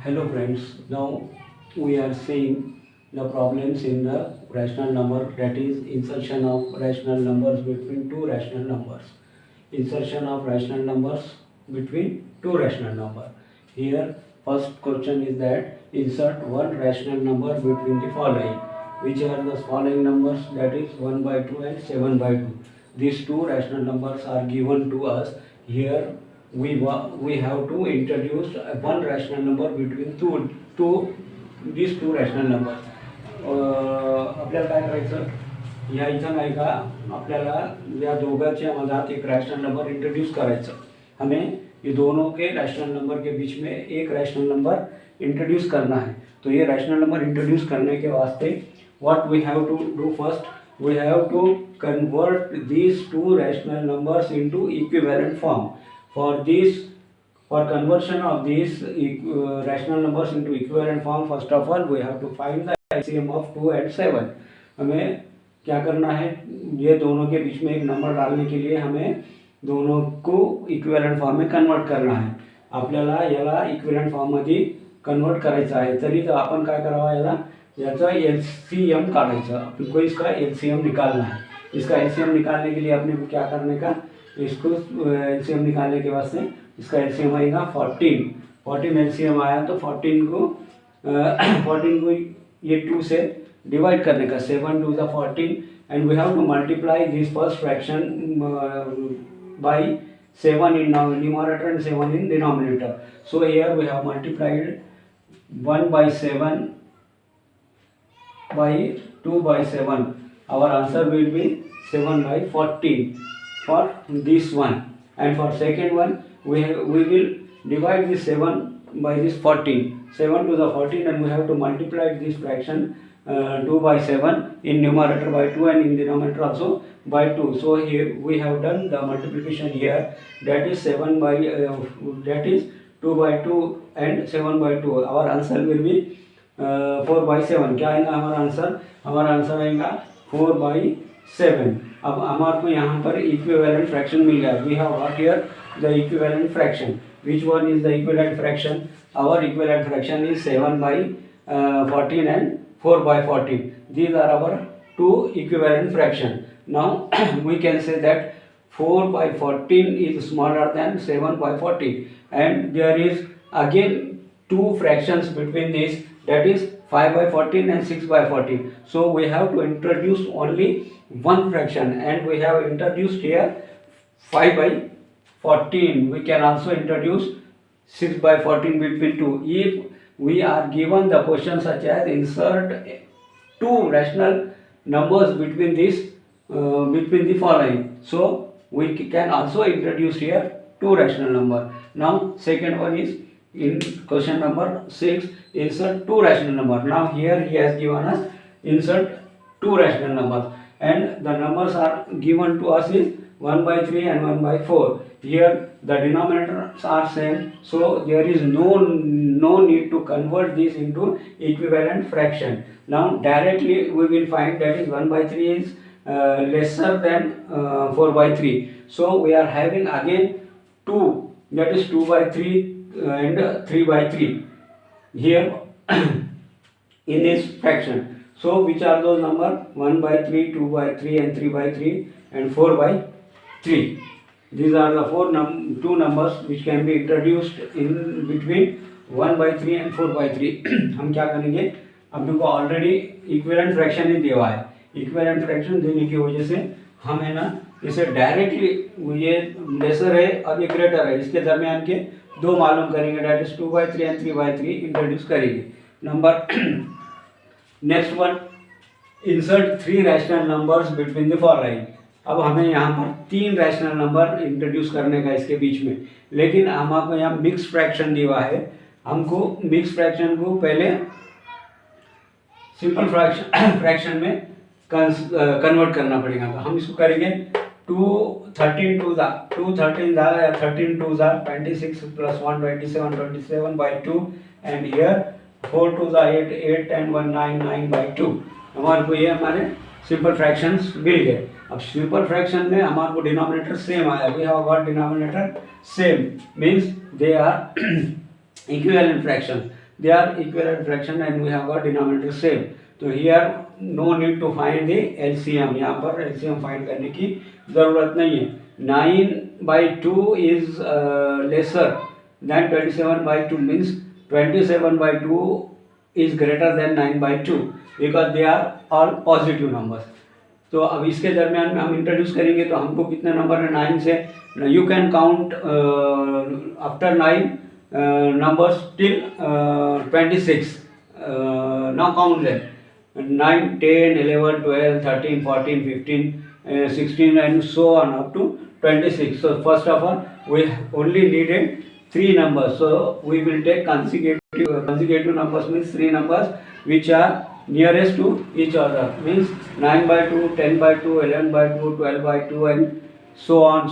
Hello friends, now we are seeing the problems in the rational number, that is insertion of rational numbers between two rational numbers. Insertion of rational numbers between two rational numbers. Here first question is that insert one rational number between the following. Which are the following numbers, that is 1 by 2 and 7 by 2. These two rational numbers are given to us. Here we have to introduce one rational number between these two rational numbers. आपल्याला काय करायचं, या इथं नाही का आपल्याला या दोघांच्या मधात एक रैशनल नंबर इंट्रोड्यूस करायचं. हमें ये दोनों के रैशनल नंबर के बीच में एक रैशनल नंबर इंट्रोड्यूस करना है. तो ये रैशनल नंबर इंट्रोड्यूस करने के वास्ते what we have to do, first we have to convert these two rational numbers into equivalent form. For conversion of these rational numbers into equivalent form, first of all we have to find the LCM of 2 and 7. हमें क्या करना है, ये दोनों के बीच में एक number डालने के लिए हमें दोनों को इक्विवेलेंट फॉर्म में कन्वर्ट करना है. आपल्याला याला इक्विवेलेंट फॉर्म मध्ये कन्वर्ट करायचं आहे. तरी तर आपण काय करावं, याला याचा एलसीएम काढायचं. आपको इसका एलसीएम निकालना है. इसका एलसीएम निकालने के लिए अपने को क्या करने का, इसको एलसीएम निकालने के वास्ते इसका एलसीएम आएगा 14 एलसीएम आया तो 14 को ये 2 से डिवाइड करने का. 7 2 = 14 and we have to multiply this first fraction by 7 in numerator and 7 in denominator. So here we have multiplied 1 by 7 by 2 by 7. Our answer will be 7 by 14 for this one. And for second one we will divide this 7 by this 14. 7 to the 14 and we have to multiply this fraction 2 by 7 in numerator by 2 and in denominator also by 2. So here we have done the multiplication here, that is 7 by that is 2 by 2 and 7 by 2. Our answer will be 4 by 7. क्या आएगा हमारा answer? हमारा answer आएगा 4 by 7. अब हमारे को यहाँ पर इक्विवेलेंट फ्रैक्शन मिल गया. We have got here the equivalent fraction. Which one is the equivalent fraction? Our equivalent fraction is 7 by 14 and 4 by 14. These are our two equivalent fraction. Now we can say that 4 by 14 is smaller than 7 by 14, and there is again two fractions between these, that is 5 by 14 and 6 by 14. So we have to introduce only one fraction, and we have introduced here 5 by 14. We can also introduce 6 by 14 between two. If we are given the question such as insert two rational numbers between the following, so we can also introduce here two rational number. Now second one is in question number 6, insert two rational number. Now here he has given us insert two rational numbers, and the numbers are given to us is 1 by 3 and 1 by 4. Here the denominators are same, so there is no need to convert this into equivalent fraction. Now directly we will find that is 1 by 3 is lesser than 4 by 3. So we are having again 2, that is 2 by 3 and 3 by 3 here in this fraction. So which are those numbers? 1 by 3, 2 by 3 and 3 by 3 and 4 by 3. These are the two numbers which can be introduced in between 1 by 3 and 4 by 3. हम क्या करेंगे, अपने को already equivalent fraction ही दिया है. Equivalent fraction देने की वजह से हम है ना इसे डायरेक्टली, ये लेसर है और ये ग्रेटर है, इसके दरमियान के दो मालूम करेंगे, that is 2 by 3 and 3 by 3 introduce करेंगे. Number next one, insert 3 rational numbers between the following. अब हमें यहाँ पर 3 रैशनल नंबर इंट्रोड्यूस करने का इसके बीच में, लेकिन हमको यहाँ मिक्स फ्रैक्शन दिया है. हमको मिक्स फ्रैक्शन को पहले सिंपल फ्रैक्शन में कन्वर्ट करना पड़ेगा. तो हम इसको करेंगे 13 2 या 13 2 26 plus 1 27 by 2 and here 4 2 8 and 1 9 by 2. हमारे को ये हमारे सिंपल फ्रैक्शंस मिल गए. अब सिंपल फ्रैक्शन में हमारे को डिनोमिनेटर सेम आया. We have got denominator same, means they are equivalent fraction. they are equivalent fraction and we have got denominator same. तो here no need to find the LCM, यहाँ पर LCM find करने की ज़रूरत नहीं है. 9/2 is lesser than 27/2, means 27/2 is greater than 9/2 because they are all positive numbers. तो अब इसके दरमियान में हम इंट्रोड्यूस करेंगे तो हमको कितने नंबर है 9 से. You can count after 9 numbers till 26. Now count them. 9, 10, 11, 12, 13, 14, 15, 16 and so on up to 26. So first of all we only needed 3 numbers. So we will take consecutive numbers, means 3 numbers which are nearest to each other, means 9/2, 10/2, 11/2, 12/2 and so on.